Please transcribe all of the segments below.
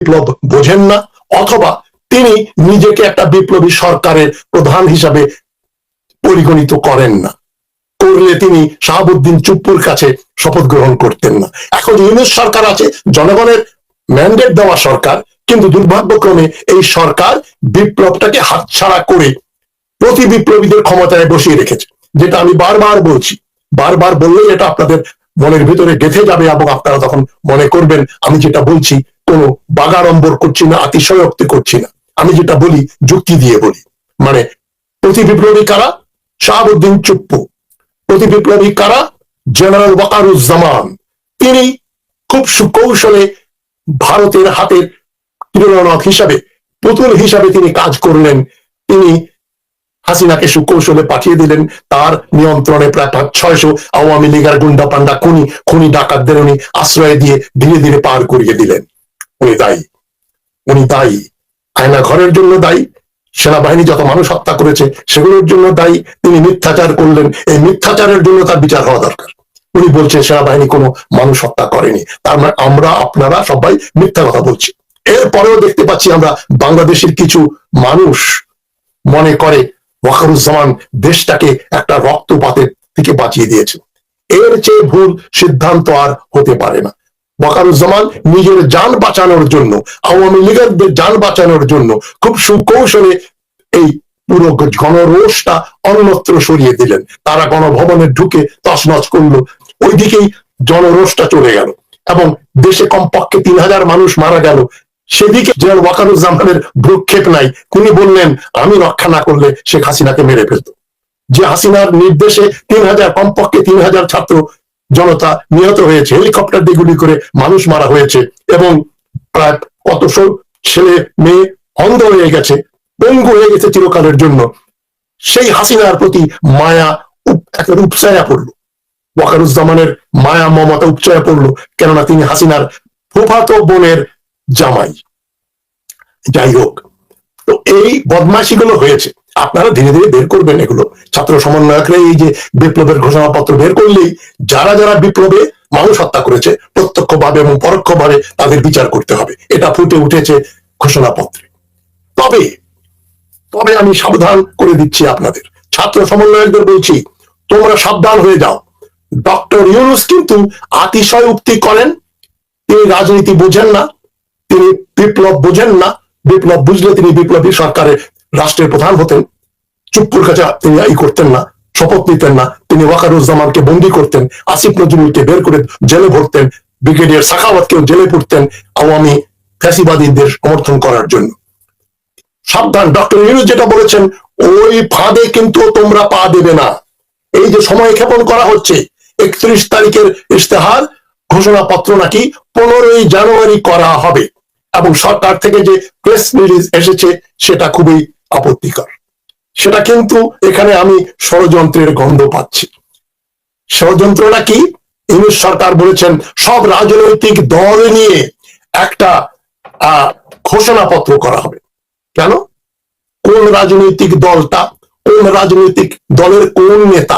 বিপ্লব বোঝেন না, অথবা তিনি নিজেকে একটা বিপ্লবী সরকারের প্রধান হিসাবে পরিগণিত করেন না। করলে তিনি শাহাবুদ্দিন চুপ্পুর কাছে শপথ গ্রহণ করতেন না। এখন ইউনূস সরকার আছে, জনগণের ম্যান্ডেট দেওয়া সরকার, কিন্তু দুর্ভাগ্যক্রমে এই সরকার বিপ্লবটাকে হাতছাড়া করে প্রতি বিপ্লবীদের ক্ষমতায় বসিয়ে রেখেছে। যেটা আমি বারবার বলছি, বারবার বললেই এটা আপনাদের মনের ভিতরে গেঁথে যাবে এবং আপনারা তখন মনে করবেন আমি যেটা বলছি কোনো বাগাড়ম্বর করছি না, অতিশয়োক্তি করছি না। আমি যেটা বলি যুক্তি দিয়ে বলি। মানে প্রতি বিপ্লবী কারা? শাহাবুদ্দিন চুপ্পু। প্রতি বিপ্লবী কারা? জেনারেল ওয়াকারুজ্জামান। তিনি খুব সুকৌশলে ভারতের হাতের ক্রীড়নক হিসাবে, পুতুল হিসাবে তিনি কাজ করলেন। তিনি হাসিনাকে সুকৌশলে পাঠিয়ে দিলেন, তার নিয়ন্ত্রণে প্রায় 500-600 আওয়ামী লীগের গুন্ডা পান্ডা খুনি ডাকাতদের উনি আশ্রয় দিয়ে ধীরে ধীরে পার করিয়ে দিলেন। উনি দায়ী। আয়না ঘরের জন্য দায়ী, সেনাবাহিনী যত মানুষ হত্যা করেছে সেগুলোর জন্য দায়ী। তিনি মিথ্যাচার করলেন, এই মিথ্যাচারের জন্য তার বিচার হওয়া দরকার। উনি বলছেন সেনাবাহিনী কোনো মানুষ হত্যা করেনি, তার মানে আমরা আপনারা সবাই মিথ্যা কথা বলছি। এরপরেও দেখতে পাচ্ছি আমরা বাংলাদেশের কিছু মানুষ মনে করে ওয়াকারুজ্জামান দেশটাকে একটা রক্তপাতের থেকে বাঁচিয়ে দিয়েছে। এর চেয়ে ভুল সিদ্ধান্ত আর হতে পারে না। ওয়াকারুজ্জামান নিজের যান বাঁচানোর জন্য, আওয়ামী লীগের যান বাঁচানোর জন্য খুব সুকৌশলে এই পুরো গণরোষটা অন্যত্র সরিয়ে দিলেন। তারা গণভবনে ঢুকে তছনছ করলো, ওইদিকেই জনরোষটা চলে গেল এবং দেশে কমপক্ষে 3000 মানুষ মারা গেল। সেদিকে জেনারেল ওয়াকারুজ্জামানের ভ্রুক্ষেপ নাই। তিনি বললেন আমি রক্ষা না করলে শেখ হাসিনাকে মেরে ফেলত। যে হাসিনার নির্দেশে 3000, কমপক্ষে 3000 ছাত্র জনতা নিহত হয়েছে, হেলিকপ্টার দিয়ে গুলি করে মানুষ মারা হয়েছে এবং প্রায় কতশো ছেলে মেয়ে অন্ধ হয়ে গেছে, পঙ্গু হয়ে গেছে চিরকালের জন্য। সেই হাসিনার প্রতি মায়া উপচায়া পড়লো, ওয়াকারুজ্জামানের মায়া মমতা উপচায়া পড়লো, কেননা তিনি হাসিনার ফুফাতো বোনের জামাই। যাই হোক, তো এই বদমাশিগুলো হয়েছে, আপনারা ধীরে ধীরে বের করবেন এগুলো। ছাত্র সমন্বয়করা এই যে বিপ্লবের ঘোষণাপত্র বের করলেই যারা যারা বিপ্লবে মানুষ হত্যা করেছে প্রত্যক্ষভাবে এবং পরোক্ষভাবে তাদের বিচার করতে হবে, এটা ফুটে উঠেছে ঘোষণাপত্রে। তবে তবে আমি সাবধান করে দিচ্ছি আপনাদের, ছাত্র সমন্বয়কদের বলছি, তোমরা সাবধান হয়ে যাও। ডক্টর ইউনূস কিন্তু অতিশয় উক্তি করেন, তিনি রাজনীতি বোঝেন না, তিনি বিপ্লব বোঝেন না। বিপ্লব বুঝলে তিনি বিপ্লবী সরকারের রাষ্ট্রের প্রধান হতেন। চুপ্পুর কাছে তিনি করতেন না, শপথ নিতেন না। তিনি ওয়াকারুজ্জামানকে বন্দি করতেন, আসিফ নজরুলকে বের করে জেলে ভরতেন, ব্রিগেডিয়ার সাখাওয়াতকেও জেলে পুরতেন আওয়ামী ফ্যাসিবাদীদের সমর্থন করার জন্য। সাবধান, ডক্টর ইউনূস যেটা বলেছেন ওই ফাঁদে কিন্তু তোমরা পা দেবে না। এই যে সময় ক্ষেপণ করা হচ্ছে, 31 তারিখের ইশতেহার ঘোষণাপত্র নাকি 15ই জানুয়ারি করা হবে এবং সরকার থেকে যে প্রেস রিলিজ এসেছে সেটা খুবই আপত্তিকর। সেটা কিন্তু এখানে আমি ষড়যন্ত্রের গন্ধ পাচ্ছি। ষড়যন্ত্রটা কি? ইউনূস সরকার বলেছেন সব রাজনৈতিক দল নিয়ে একটা ঘোষণাপত্র করা হবে। কেন? কোন রাজনৈতিক দলটা, কোন রাজনৈতিক দলের কোন নেতা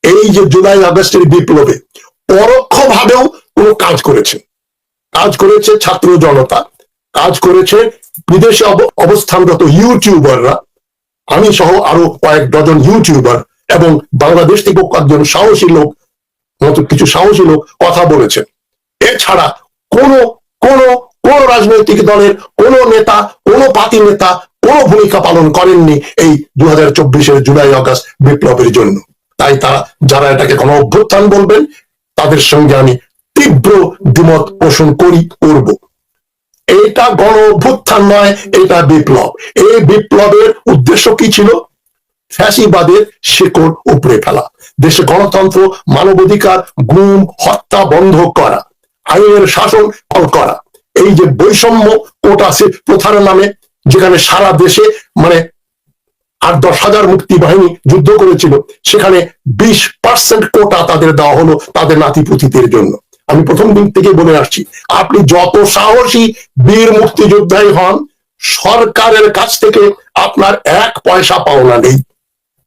এই যে জুলাই আগস্টের বিপ্লবে পরোক্ষভাবেও কোন কাজ করেছে ছাত্র জনতা, কাজ করেছে বিদেশে অবস্থানরত ইউটিউবাররা, আমি সহ আরো কয়েক ডজন ইউটিউবার এবং বাংলাদেশ থেকে কয়েকজন সাহসী লোক, কিছু সাহসী লোক কথা বলেছেন। এছাড়া কোন রাজনৈতিক দলের কোন নেতা, কোন পার্টি নেতা কোন ভূমিকা পালন করেননি এই 2024-এর জুলাই আগস্ট বিপ্লবের জন্য। তাই তারা যারা এটাকে গণ অভ্যুত্থান বলবেন তাদের সঙ্গে আমি তীব্র দ্বিমত পোষণ করব। এটা গণ অভ্যুত্থান নয়, এটা বিপ্লব। এই বিপ্লবের উদ্দেশ্য কি ছিল? ফ্যাসিবাদের শিকড় উপড়ে ফেলা, দেশে গণতন্ত্র, মানবাধিকার, গুম হত্যা বন্ধ করা, আইনের শাসন করা। এই যে বৈষম্য কোটা প্রথার নামে, যেখানে সারা দেশে মানে 8-10 হাজার মুক্তি বাহিনী যুদ্ধ করেছিল, সেখানে 20% কোটা তাদের দেওয়া হলো তাদের নাতিপুতিদের জন্য। আমি প্রথম দিন থেকে বলে আসছি, আপনি যত সাহসী বীর মুক্তিযোদ্ধাই হন, সরকারের কাছ থেকে আপনার 1 পয়সা পাওনা নেই।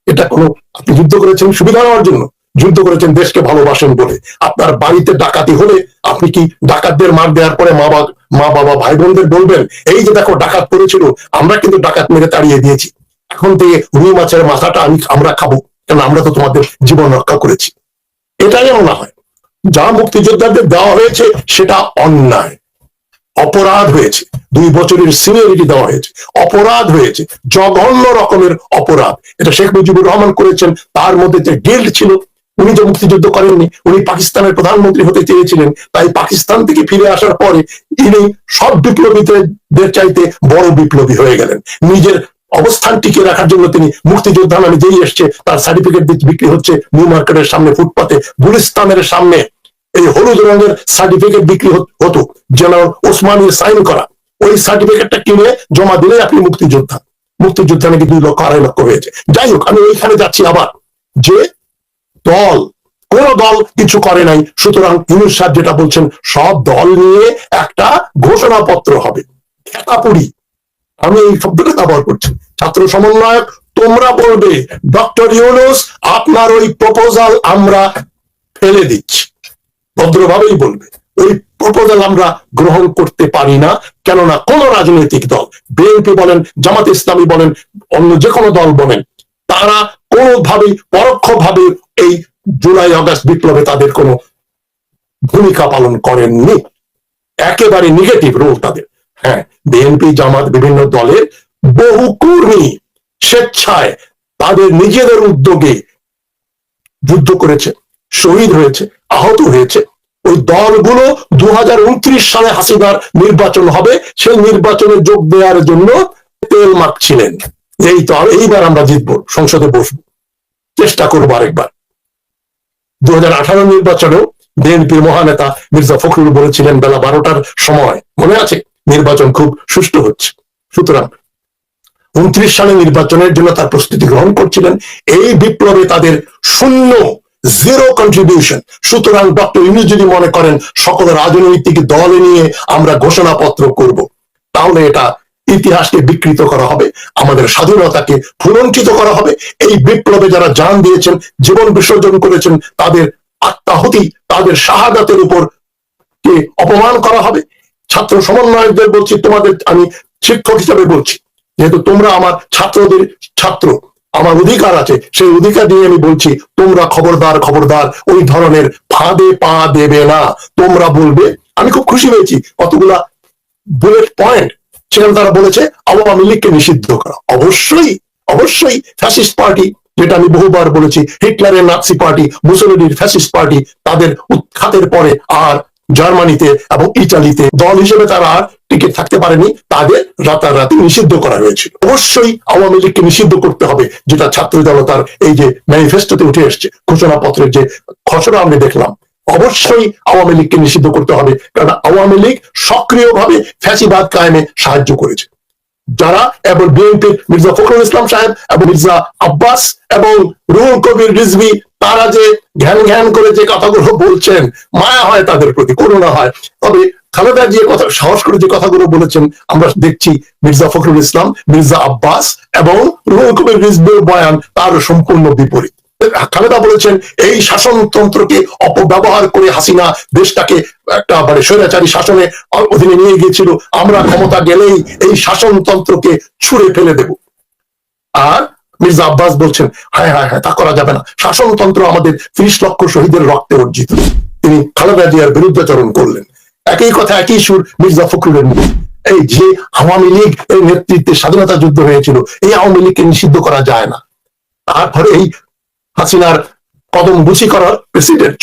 এটা কোনো, আপনি যুদ্ধ করেছেন সুবিধা নেওয়ার জন্য, যুদ্ধ করেছেন দেশকে ভালোবাসেন বলে। আপনার বাড়িতে ডাকাতি হলে আপনি কি ডাকাতদের মার দেওয়ার পরে মা বাবা ভাই বোনদের বলবেন এই যে দেখো ডাকাত করেছিল, আমরা কিন্তু ডাকাত মেরে তাড়িয়ে দিয়েছি, এখন থেকে রুই মাছের মাথাটা আমরা খাবো, কেন আমরা তো তোমাদের জীবন রক্ষা করেছি? এটা যেন না হয়। যা মুক্তিযোদ্ধাদের দেওয়া হয়েছে সেটা অন্যায়, অপরাধ হয়েছে। 2 বছরের সিনিয়রিটি দেওয়া হয়েছে, অপরাধ হয়েছে, জঘন্য রকমের অপরাধ। এটা শেখ মুজিবুর রহমান করেছেন, তার মধ্যে যে গিল্ট ছিল, উনি যে মুক্তিযুদ্ধ করেননি, উনি পাকিস্তানের প্রধানমন্ত্রী হতে চেয়েছিলেন, তাই পাকিস্তান থেকে ফিরে আসার পরে ইনি সব বিপ্লবীদের চাইতে বড় বিপ্লবী হয়ে গেলেন। নিজের অবস্থান টিকে রাখার জন্য তিনি মুক্তিযোদ্ধা নামে যেই এসছে তার সার্টিফিকেট বিক্রি হচ্ছে নিউ মার্কেটের সামনে, ফুটপাতে, গুলিস্তানের সামনে এই হলুদ রঙের সার্টিফিকেট বিক্রি হতো, যেন ওসমানী সাইন করা। ওই সার্টিফিকেটটা কিনে জমা দিলে আপনি মুক্তিযোদ্ধা। মুক্তিযোদ্ধা নাকি 2 লক্ষ 2.5 লক্ষ হয়েছে। যাই হোক, আমি এইখানে যাচ্ছি আবার যে কোন দল কিছু করে নাই, সুতরাং ইউনূস সাহেব যেটা বলছেন সব দল নিয়ে একটা ঘোষণাপত্র হবে। খেতাপুরি, আমি এই শব্দটা ব্যবহার করছি। ছাত্র সমন্বয়ক তোমরা বলবে ডক্টর ইউনূস আপনার ওই প্রপোজাল আমরা ফেলে দিচ্ছি, ভদ্রভাবেই বলবে ওই প্রপোজাল আমরা গ্রহণ করতে পারি না। কেননা কোন রাজনৈতিক দল, বিএনপি বলেন, জামাত ইসলামী বলেন, অন্য যে কোনো দল বলেন, তারা কোনোভাবেই পরোক্ষভাবে এই জুলাই আগস্ট বিপ্লবে তাদের কোনো ভূমিকা পালন করেননি, একেবারে নেগেটিভ রোল তাদের। হ্যাঁ, বিএনপি জামাত বিভিন্ন দলের বহু কর্মী স্বেচ্ছায় তাদের নিজেদের উদ্যোগে যুদ্ধ করেছে, শহীদ হয়েছে, আহত হয়েছে। ওই দলগুলো 2029 সালে হাসিনার নির্বাচন হবে, সেই নির্বাচনে যোগ দেওয়ার জন্য তেল মাখছিলেন। এই তো এইবার আমরা জিতবো, সংসদে বসবো, চেষ্টা করবো আরেকবার। 2018 নির্বাচনেও বিএনপির মহানেতা মির্জা ফখরুল বলেছিলেন বেলা 12টার সময়, মনে আছে, নির্বাচন খুব সুষ্ঠু হচ্ছে। সুতরাং 29 সালে নির্বাচনের জন্য তার প্রস্তুতি গ্রহণ করছিলেন। এই বিপ্লবে তাদের শূন্য, জিরো কন্ট্রিবিউশন। সুতরাং ডক্টর ইউনূস যদি মনে করেন সকল রাজনৈতিক দল নিয়ে আমরা ঘোষণাপত্র করব, তাহলে এটা ইতিহাসকে বিকৃত করা হবে, আমাদের স্বাধীনতাকে ফুলঞ্চিত করা হবে। এই বিপ্লবে যারা জান দিয়েছেন, জীবন বিসর্জন করেছেন, তাদের আত্মাহুতি, তাদের শাহাদাতের উপর কে অপমান করা হবে। ছাত্র সমন্বয়কদের বলছি, তোমাদের আমি শিক্ষক হিসাবে বলছি, যেহেতু তোমরা আমার ছাত্রদের ছাত্র, আমার অধিকার আছে, সেই অধিকার দিয়ে আমি বলছি তোমরা খবরদার খবরদার ওই ধরনের ফাঁদে পা দেবে না। তোমরা বলবে, আমি খুব খুশি হয়েছি কতগুলা বুলেট পয়েন্ট সেখানে তারা বলেছে আওয়ামী লীগকে নিষিদ্ধ করা। অবশ্যই অবশ্যই ফ্যাসিস্ট পার্টি, যেটা আমি বহুবার বলেছি, হিটলারের নাৎসি পার্টি, মুসোলিনির ফ্যাসিস্ট পার্টি, তাদের উৎখাতের পরে আর জার্মানিতে এবং ইটালিতে দল হিসেবে তারা আর টিকে থাকতে পারেনি, তাদের রাতারাতি নিষিদ্ধ করা হয়েছিল। অবশ্যই আওয়ামী লীগকে নিষিদ্ধ করতে হবে, যেটা ছাত্র জনতার এই যে ম্যানিফেস্টোতে উঠে এসছে, ঘোষণাপত্রের যে খসড়া আমরা দেখলাম। অবশ্যই আওয়ামী লীগকে নিষিদ্ধ করতে হবে, কারণ আওয়ামী লীগ সক্রিয়ভাবে ফ্যাসিবাদ কায়েমে সাহায্য করেছে। যারা এবং বিএনপির মির্জা ফখরুল ইসলাম সাহেব এবং মির্জা আব্বাস এবং রুহুল কবির রিজভী, তারা যে ঘ্যান ঘ্যান করে যে কথাগুলো বলছেন, মায়া হয় তাদের প্রতি, করুণা হয়। তবে খালেদা জিয়া কথা সাহস করে যে কথাগুলো বলেছেন, আমরা দেখছি মির্জা ফখরুল ইসলাম, মির্জা আব্বাস এবং রুহুল কবির রিজভীর বয়ান তার সম্পূর্ণ বিপরীত। খালেদা বলেছেন এই শাসনতন্ত্রকে অপব্যবহার করে হাসিনা দেশটাকে একটা মানে স্বৈরাচারী শাসনের অধীনে নিয়ে গিয়েছিল, আমরা ক্ষমতা গেলেই এই শাসনতন্ত্রকে ছুঁড়ে ফেলে দেব। আর মির্জা আব্বাস বলছেন হ্যাঁ হ্যাঁ হ্যাঁ, তা করা যাবে না, শাসনতন্ত্র আমাদের 30 লক্ষ শহীদের রক্তে অর্জিত। তিনি খালেদা জিয়ার বিরুদ্ধাচরণ করলেন। একই কথা, একই সুর মির্জা ফখরুলের মুখে। এই যে আওয়ামী লীগ এর নেতৃত্বে স্বাধীনতা যুদ্ধ হয়েছিল, এই আওয়ামী লীগকে নিষিদ্ধ করা যায় না। তারপরে এই হাসিনার কদম বুঝি করার প্রেসিডেন্ট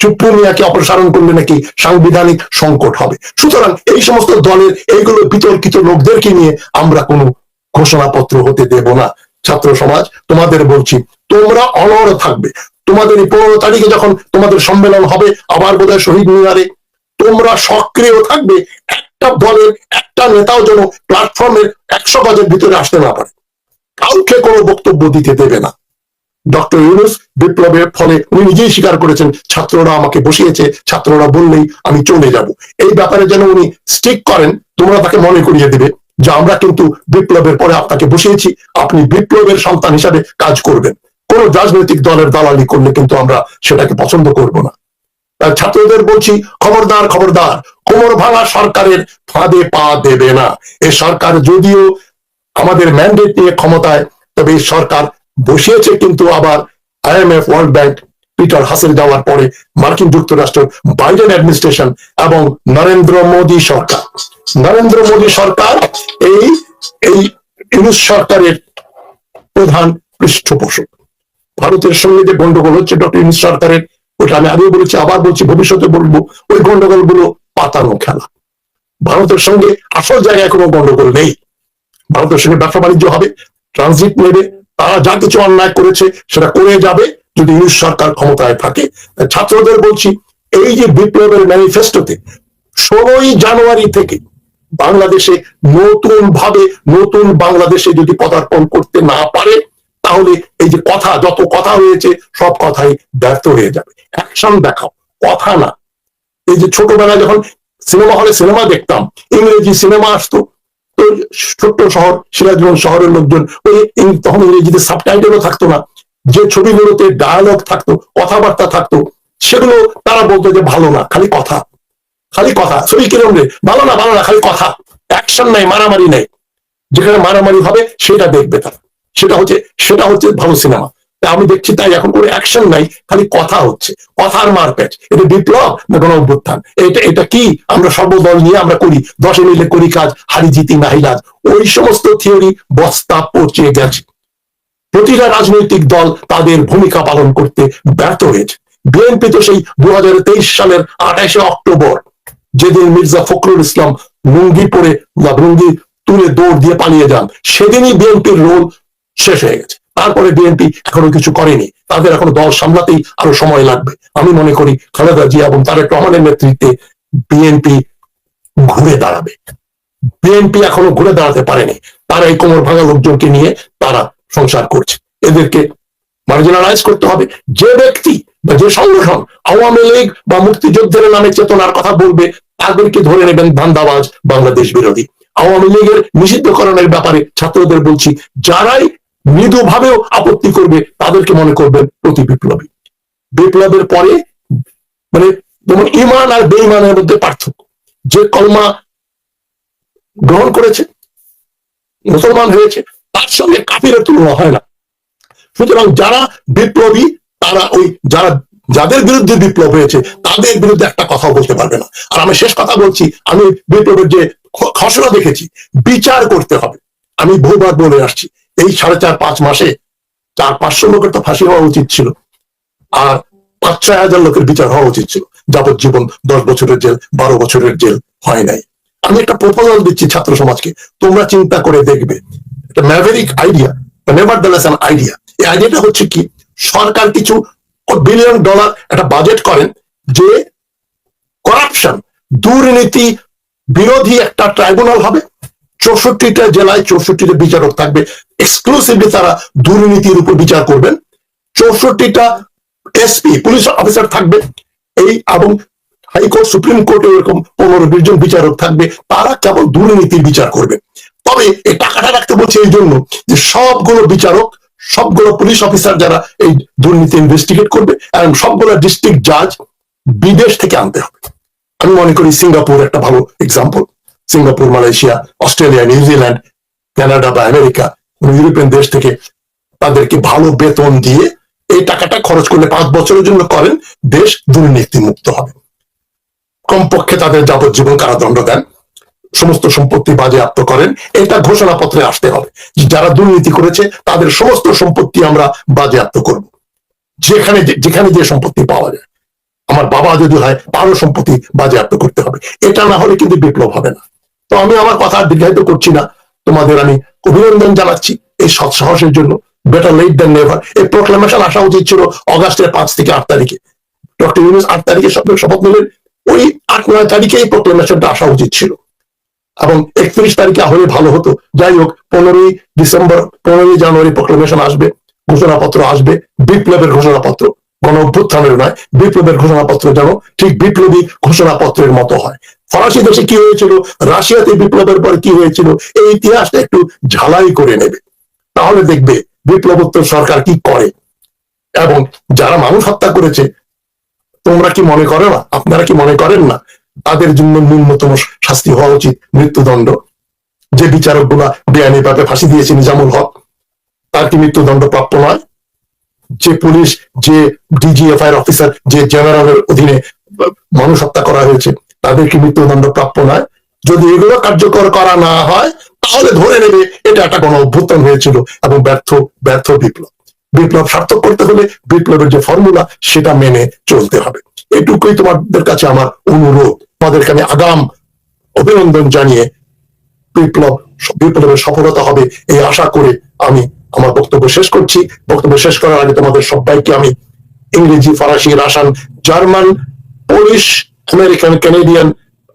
চুপ্পু মিয়াকে অপসারণ করলে নাকি সাংবিধানিক সংকট হবে। সুতরাং এই সমস্ত দলের এইগুলো বিতর্কিত লোকদেরকে নিয়ে আমরা কোনো ঘোষণাপত্র হতে দেব না। ছাত্র সমাজ তোমাদের বলছি, তোমরা অনড় থাকবে। তোমাদের এই 15 তারিখে যখন তোমাদের সম্মেলন হবে, আবার বোধহয় শহীদ মিনারে, তোমরা সক্রিয় থাকবে। একটা দলের একটা নেতাও যেন প্ল্যাটফর্মের 100 গজের ভিতরে আসতে না পারে, কাউকে কোনো বক্তব্য দিতে দেবে না। ডক্টর ইউনূস বিপ্লবের ফলে উনি নিজেই স্বীকার করেছেন, ছাত্ররা আমাকে বসিয়েছে, ছাত্ররা বললেই আমি চলে যাব। এই ব্যাপারে যেন উনি স্টিক করেন, তোমরা তাকে মনে করিয়ে দিবে যে আমরা কিন্তু বিপ্লবের পরে আপনাকে বসিয়েছি, আপনি বিপ্লবের সন্তান হিসাবে কাজ করবেন। কোন রাজনৈতিক দলের দালালি করলে কিন্তু আমরা সেটাকে পছন্দ করব না। ছাত্রদের বলছি, খবরদার খবরদার, কোমর ভাঙা সরকারের ফাঁদে পা দেবে না। এ সরকার যদিও আমাদের ম্যান্ডেট নিয়ে ক্ষমতায়, তবে এই সরকার বসিয়েছে কিন্তু আবার IMF, world bank, Peter hassle যাওয়ার পরে মার্কিন যুক্তরাষ্ট্র, বাইডেন অ্যাডমিনিস্ট্রেশন এবং নরেন্দ্র মোদী সরকার। নরেন্দ্র মোদী সরকার এই ইউনূস সরকারের প্রধান পৃষ্ঠপোষক। ভারতের সঙ্গে যে গন্ডগোল হচ্ছে ডক্টর ইউনূস সরকারের, ওটা আমি আগেও বলেছি, আবার বলছি, ভবিষ্যতে বলবো, ওই গন্ডগোল গুলো পাতানো খেলা। ভারতের সঙ্গে আসল জায়গায় কোনো গন্ডগোল নেই। ভারতের সঙ্গে ব্যবসা বাণিজ্য হবে, ট্রানজিট নেবে, তারা যা কিছু অন্যায় করেছে সেটা করে যাবে যদি ইউনূস সরকার ক্ষমতায় থাকে। ছাত্রদের বলছি, এই যে বিপ্লবের ম্যানিফেস্টোতে 16ই জানুয়ারি থেকে বাংলাদেশে নতুন বাংলাদেশে যদি পদার্পণ করতে না পারে, তাহলে এই যে কথা, যত কথা হয়েছে সব কথাই ব্যর্থ হয়ে যাবে। অ্যাকশন দেখাও, কথা না। এই যে ছোটবেলায় যখন সিনেমা হলে সিনেমা দেখতাম, ইংরেজি সিনেমা আসতো, তো ছোট্ট শহর সিরাজগঞ্জ শহরের লোকজন ওই তখন ইংরেজিতে সাবটাইটেলও থাকতো না, যে ছবিগুলোতে ডায়ালগ থাকতো, কথাবার্তা থাকতো, সেগুলো তারা বলতো যে ভালো না, খালি কথা, খালি কথা। ছবি কিরম রে, ভালো না, খালি কথা, অ্যাকশন নাই, মারামারি নাই। যেখানে মারামারি হবে সেটা দেখবে তারা, সেটা হচ্ছে ভালো সিনেমা। আমি দেখছি তাই এখন কোনো অ্যাকশন নাই, খালি কথা হচ্ছে, কথার মারপ্যাচ। এটা বিপ্লব না গণ অভ্যুত্থান? এটা কি আমরা সর্বদল নিয়ে আমরা করি, 10 মিলে করি কাজ, হারি জিতি নাহিলাজ, ওই সমস্ত থিওরি বস্তা পচে গেছে। প্রতিটা রাজনৈতিক দল তাদের ভূমিকা পালন করতে ব্যর্থ হয়েছে। বিএনপি তো সেই 2023 সালের 28শে অক্টোবর, যেদিন মির্জা ফখরুল ইসলাম লুঙ্গি পরে লুঙ্গি তুলে দৌড় দিয়ে পালিয়ে যান, সেদিনই বিএনপির রোল শেষ হয়ে গেছে। তারপরে বিএনপি এখনো কিছু করেনি, তাদের এখনো দল সামলাতেই আরো সময় লাগবে। আমি মনে করি খালেদা জিয়া এবং তারেক রহমানের নেতৃত্বে বিএনপি ঘুরে দাঁড়াবে। বিএনপি এখনো ঘুরে দাঁড়াতে পারেনি, তারা এই কোমর ভাঙা লোকজনকে নিয়ে তারা সংসার করছে। এদেরকে মার্জিনালাইজ করতে হবে। যে ব্যক্তি বা যে সংগঠন আওয়ামী লীগ বা মুক্তিযুদ্ধের নামে চেতনার কথা বলবে, তাদেরকে ধরে নেবেন ধান্দাবাজ, বাংলাদেশ বিরোধী। আওয়ামী লীগের নিষিদ্ধকরণের ব্যাপারে ছাত্রদের বলছি, যারাই মৃদুভাবেও আপত্তি করবে তাদেরকে মনে করবেন প্রতি বিপ্লবী। বিপ্লবের পরে মানে যেমন ইমান আর বেঈমানের মধ্যে পার্থক্য, যে কলমা গ্রহণ করেছে, মুসলমান হয়েছে, তার সঙ্গে কাফিরের তুলনা হয় না। সুতরাং যারা বিপ্লবী, তারা যাদের বিরুদ্ধে বিপ্লব হয়েছে তাদের বিরুদ্ধে একটা কথা বলতে পারবে না। আর আমি শেষ কথা বলছি, আমি বিপ্লবের যে খসড়া দেখেছি, বিচার করতে হবে। আমি বহুবার বলে আসছি, এই 4.5-5 মাসে 400-500 লোকের তো ফাঁসি হওয়া উচিত ছিল, আর 5-6 হাজার লোকের বিচার হওয়া উচিত ছিল। যাবজ্জীবন, 10 বছরের জেল, 12 বছরের জেল হয় নাই। আমি একটা প্রপোজাল দিচ্ছি ছাত্র সমাজকে, তোমরা চিন্তা করে দেখবে। একটা ম্যাভেরিক আইডিয়া, নেভারথেলেস অ্যান আইডিয়া। এই আইডিয়াটা হচ্ছে কি, সরকার কিছু $1 বিলিয়ন একটা বাজেট করেন, যে করাপশন, দুর্নীতি বিরোধী একটা ট্রাইব্যুনাল হবে। 64টা জেলায় 64টা বিচারক থাকবে, এক্সক্লুসিভলি তারা দুর্নীতির উপর বিচার করবেন। 64টা SP, পুলিশ অফিসার থাকবে, এবং হাইকোর্ট, সুপ্রিম কোর্টে এরকম 15-20 জন বিচারক থাকবে, তারা কেবল দুর্নীতির বিচার করবে। তবে এই টাকাটা রাখতে বলছে এই জন্য যে সবগুলো বিচারক, সবগুলো পুলিশ অফিসার যারা এই দুর্নীতি ইনভেস্টিগেট করবে, এবং সবগুলো ডিস্ট্রিক্ট জাজ বিদেশ থেকে আনতে হবে। আমি মনে করি সিঙ্গাপুর একটা ভালো example. Singapore, Malaysia, Australia, New Zealand, Canada বা আমেরিকা, ইউরোপিয়ান দেশ থেকে তাদেরকে ভালো বেতন দিয়ে এই টাকাটা খরচ করলে 5 বছরের জন্য করেন, দেশ দুর্নীতি মুক্ত হবে। কমপক্ষে তাদের যাবজ্জীবন কারাদণ্ড দেন, সমস্ত সম্পত্তি বাজেয়াপ্ত করেন। এটা ঘোষণাপত্রে আসতে হবে, যারা দুর্নীতি করেছে তাদের সমস্ত সম্পত্তি আমরা বাজেয়াপ্ত করব, যেখানে যে সম্পত্তি পাওয়া যায়। আমার বাবা যদি হয়, তারও সম্পত্তি বাজেয়াপ্ত করতে হবে। এটা না হলে কিন্তু বিপ্লব হবে না। তো আমি আমার কথা দীর্ঘায়িত করছি না, তোমাদের আমি অভিনন্দন জানাচ্ছি এই সৎসাহসের জন্য। Better late than never. এই প্রোক্লামেশন আসা উচিত ছিল অগাস্টের 5 থেকে 8 তারিখে। ডক্টর ইউনূস 8 তারিখে শপথ নিলেন, ওই 8-9 তারিখে এই প্রোক্লামেশনটা আসা উচিত ছিল, এবং 31 তারিখে হলে ভালো হতো। যাই হোক, 15ই ডিসেম্বর, 15ই জানুয়ারি প্রোক্লামেশন আসবে, ঘোষণাপত্র আসবে, বিপ্লবের ঘোষণাপত্র, গণ অভ্যুত্থানের নয়, বিপ্লবের ঘোষণাপত্র যেন ঠিক বিপ্লবী ঘোষণাপত্রের মতো হয়। ফরাসি দেশে কি হয়েছিল, রাশিয়াতে বিপ্লবের পর কি হয়েছিল, এই ইতিহাসটা একটু ঝালাই করে নেবে, তাহলে দেখবে বিপ্লবোত্তর সরকার কি করে। এবং যারা মানুষ হত্যা করেছে, তোমরা কি মনে করো না, আপনারা কি মনে করেন না তাদের জন্য ন্যূনতম শাস্তি হওয়া উচিত মৃত্যুদণ্ড? যে বিচারক গুলা বেআইনিভাবে ফাঁসি দিয়েছে নিজামুল হক, তার কি মৃত্যুদণ্ড প্রাপ্য নয়? যে পুলিশ, যে ডিজিএফআই অফিসার, যে জেনারেলের অধীনে মানুষ হত্যা করা হয়েছে, তাদের কি মৃত্যুদণ্ড প্রাপ্য নয়? যদি এগুলো কার্যকর করা না হয়, তাহলে ধরে নেবে এটা একটা গণ অভ্যুত্থান হয়েছিল এবং ব্যর্থ বিপ্লব। বিপ্লব সার্থক করতে হলে বিপ্লবের যে ফর্মুলা, সেটা মেনে চলতে হবে। এটুকুই তোমাদের কাছে আমার অনুরোধ। তোমাদেরকে আমি আগাম অভিনন্দন জানিয়ে বিপ্লবের সফলতা হবে এই আশা করে আমি আমার বক্তব্য শেষ করছি। বক্তব্য শেষ করার আগে তোমাদের সবাইকে আমি ইংরেজি, ফরাসি, Russian, German, Polish, American, Canadian,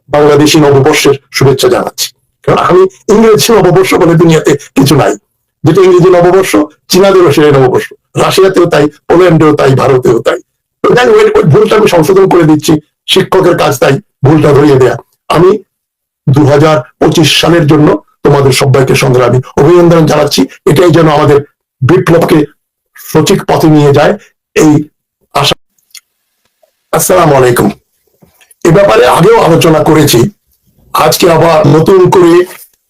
Bangladeshi নববর্ষের শুভেচ্ছা জানাচ্ছি। কারণ আমি ইংরেজি নববর্ষ বলে দুনিয়াতে কিছু নাই। যেটা ইংরেজি নববর্ষ, চীনাদেরও সেই নববর্ষ, রাশিয়াতেও তাই, পোল্যান্ডেও তাই, ভারতেও তাই। তো জানি ওই ভুলটা আমি সংশোধন করে দিচ্ছি, শিক্ষকের কাজ তাই ভুলটা ধরিয়ে দেয়া। আমি 2025 সালের জন্য তোমাদের সবাইকে সংগ্রামী অভিনন্দন জানাচ্ছি। এটাই যেন আমাদের বিপ্লবকে সঠিক পথে নিয়ে যায়, এই আশা। আসসালামু আলাইকুম। এ ব্যাপারে আগেও আলোচনা করেছি, আজকে আবার নতুন করে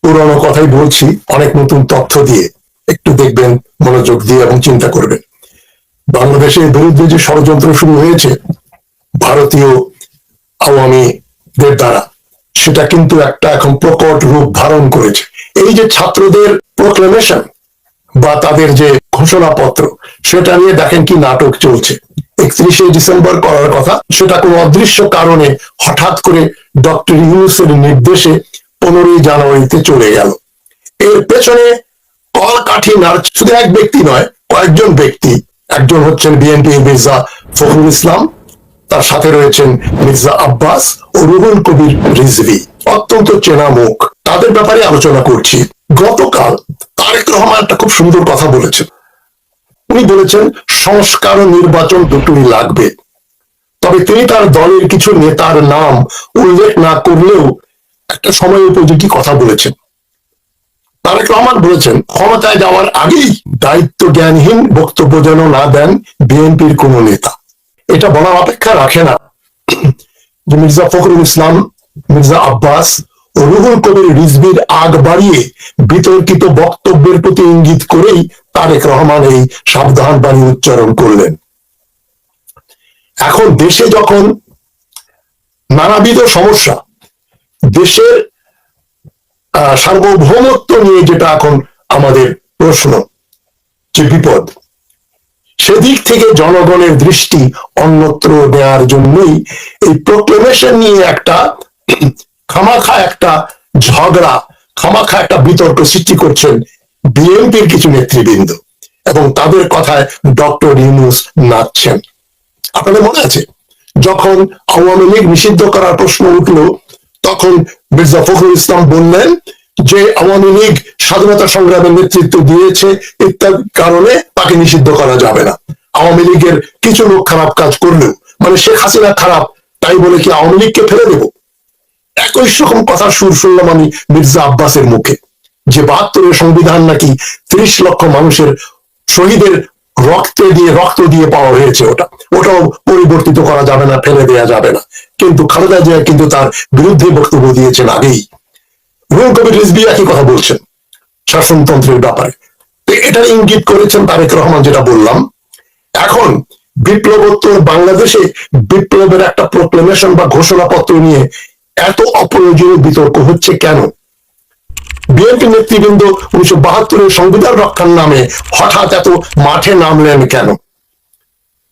পুরনো কথাই বলছি, অনেক নতুন তথ্য দিয়ে। একটু দেখবেন, মনোযোগ দিয়ে এবং চিন্তা করবেন। বাংলাদেশের বিরুদ্ধে যে ষড়যন্ত্র শুরু হয়েছে ভারতীয় আওয়ামীদের দ্বারা, সেটা কিন্তু একটা এখন প্রকট রূপ ধারণ করেছে। এই যে ছাত্রদের প্রোক্লেমেশন বা তাদের যে ঘোষণাপত্র, সেটা নিয়ে দেখেন কি নাটক চলছে। 31শে ডিসেম্বর করার কথা, সেটা কোনো অদৃশ্য কারণে হঠাৎ করে ডক্টর ইউনূসের নির্দেশে 15ই জানুয়ারিতে চলে গেল। এর পেছনে কলকাঠি নাড় শুধু এক ব্যক্তি নয়, কয়েকজন ব্যক্তি। একজন হচ্ছেন বিএনপি মির্জা ফখরুল ইসলাম, তার সাথে রয়েছেন মির্জা আব্বাস ও রুহুল কবির রিজভী, অত্যন্ত চেনা মুখ। তাদের ব্যাপারে আলোচনা করছি। গতকাল তারেক রহমান একটা খুব সুন্দর কথা বলেছেন। উনি বলেছেন সংস্কার ও নির্বাচন দুটোই লাগবে, তবে তিনি তার দলের কিছু নেতার নাম উল্লেখ না করলেও একটা সময় উপযোগী কথা বলেছেন। তারেক রহমান বলেছেন, ক্ষমতায় যাওয়ার আগেই দায়িত্ব জ্ঞানহীন বক্তব্য যেন না দেন বিএনপির কোন নেতা। এটা বলার অপেক্ষা রাখে না যে মির্জা ফখরুল ইসলাম, মির্জা আব্বাস ও রুহুল কবির রিজভীর আগ বাড়িয়ে বিতর্কিত বক্তব্যের প্রতি ইঙ্গিত করেই তারেক রহমান এই সাবধান বাণী উচ্চারণ করলেন। এখন দেশে যখন নানাবিধ সমস্যা, দেশের সার্বভৌমত্ব নিয়ে যেটা এখন আমাদের প্রশ্ন, যে বিপদ, সেদিক থেকে জনগণের দৃষ্টি অন্যত্র দেওয়ার জন্যই এই প্রোক্লেমেশন নিয়ে একটা খামাখা একটা ঝগড়া, খামাখা একটা বিতর্ক সৃষ্টি করছেন বিএনপির কিছু নেতৃবৃন্দ, এবং তাদের কথায় ডক্টর ইউনূস নাচছেন। আপনাদের মনে আছে যখন আওয়ামী লীগ নিষিদ্ধ করার প্রশ্ন উঠল, তখন মির্জা ফখরুল ইসলাম বললেন যে আওয়ামী লীগ স্বাধীনতা সংগ্রামের নেতৃত্ব দিয়েছে, ইত্যাদি কারণে তাকে নিষিদ্ধ করা যাবে না। আওয়ামী লীগের কিছু লোক খারাপ কাজ করলেও, মানে শেখ হাসিনা খারাপ, তাই বলে কি আওয়ামী লীগকে ফেলে দেব? একই রকম কথার সুর শুনলাম আমি মির্জা আব্বাসের মুখে, যে 72-এর সংবিধান নাকি 30 লক্ষ মানুষের শহীদের রক্ত দিয়ে পাওয়া হয়েছে, ওটাও পরিবর্তিত করা যাবে না, ফেলে দেওয়া যাবে না। কিন্তু খালেদা জিয়া কিন্তু তার বিরুদ্ধে বক্তব্য দিয়েছেন আগেই। রুহুল কবির রিজভী একই কথা বলছেন শাসনতন্ত্রের ব্যাপারে। এটার ইঙ্গিত করেছেন তারেক রহমান, যেটা বললাম। এখন বিপ্লবোত্তর বাংলাদেশে বিপ্লবের একটা প্রোক্লেমেশন বা ঘোষণাপত্র নিয়ে এত অপ্রয়োজনীয় বিতর্ক হচ্ছে কেন? বিএনপি নেতৃবৃন্দ 1972-এর সংবিধান রক্ষার নামে হঠাৎ এত মাঠে নামলেন কেন?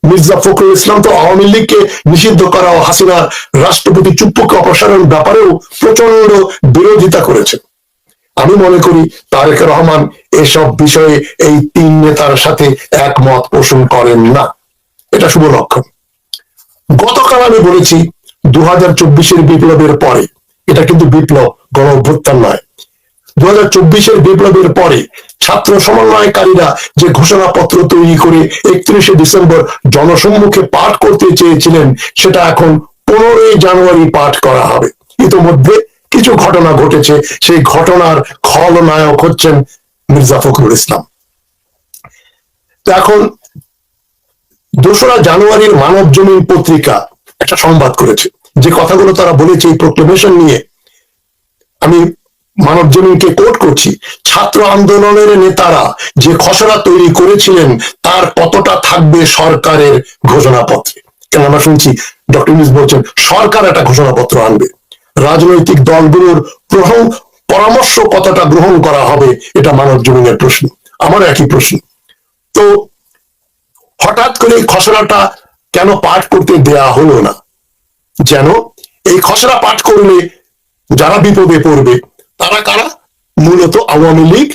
মির্জা ফখরুল ইসলাম তো আওয়ামী লীগকে নিষিদ্ধ করা ও হাসিনার রাষ্ট্রপতি চুপ্পুকে অপসারণ ব্যাপারেও প্রচন্ড বিরোধিতা করেছেন। আমি মনে করি তারেক রহমান এসব বিষয়ে এই 3 নেতার সাথে একমত পোষণ করেন না, এটা শুভ লক্ষণ। গতকাল আমি বলেছি 2024-এর বিপ্লবের পরে, এটা কিন্তু বিপ্লব, গণ অভ্যুত্থান নয়, 2024-এর বিপ্লবের পরে ছাত্র সমন্বয়কারীরা যে ঘোষণাপত্র তৈরি করে 31শে ডিসেম্বর জনসম্মুখে পাঠ করতে চেয়েছিলেন, সেটা এখন 15ই জানুয়ারি পাঠ করা হবে। ইতিমধ্যে কিছু ঘটনা ঘটেছে, সেই ঘটনার খলনায়ক হচ্ছেন মির্জা ফখরুল ইসলাম। তো এখন 2রা জানুয়ারির মানব জমিন পত্রিকা একটা সংবাদ করেছে, যে কথাগুলো তারা বলেছে এই প্রোক্লেমেশন নিয়ে, আমি মানব জমিনকে কোট করছি, ছাত্র আন্দোলনের নেতারা যে খসড়া তৈরি করেছিলেন তার কতটা থাকবে সরকারের ঘোষণাপত্রে। কেন আমরা শুনছি ডক্টর ইউনূস বলছেন সরকার একটা ঘোষণাপত্র আনবে, রাজনৈতিক দলগুলোর পরামর্শ কতটা গ্রহণ করা হবে, এটা মানব জমিনের প্রশ্ন। আমার একই প্রশ্ন। তো হঠাৎ করে এই খসড়াটা কেন পাঠ করতে দেয়া হলো না? যেন এই খসড়া পাঠ করলে যারা বিপদে পড়বে তারা কারা? মূলত আওয়ামী লীগ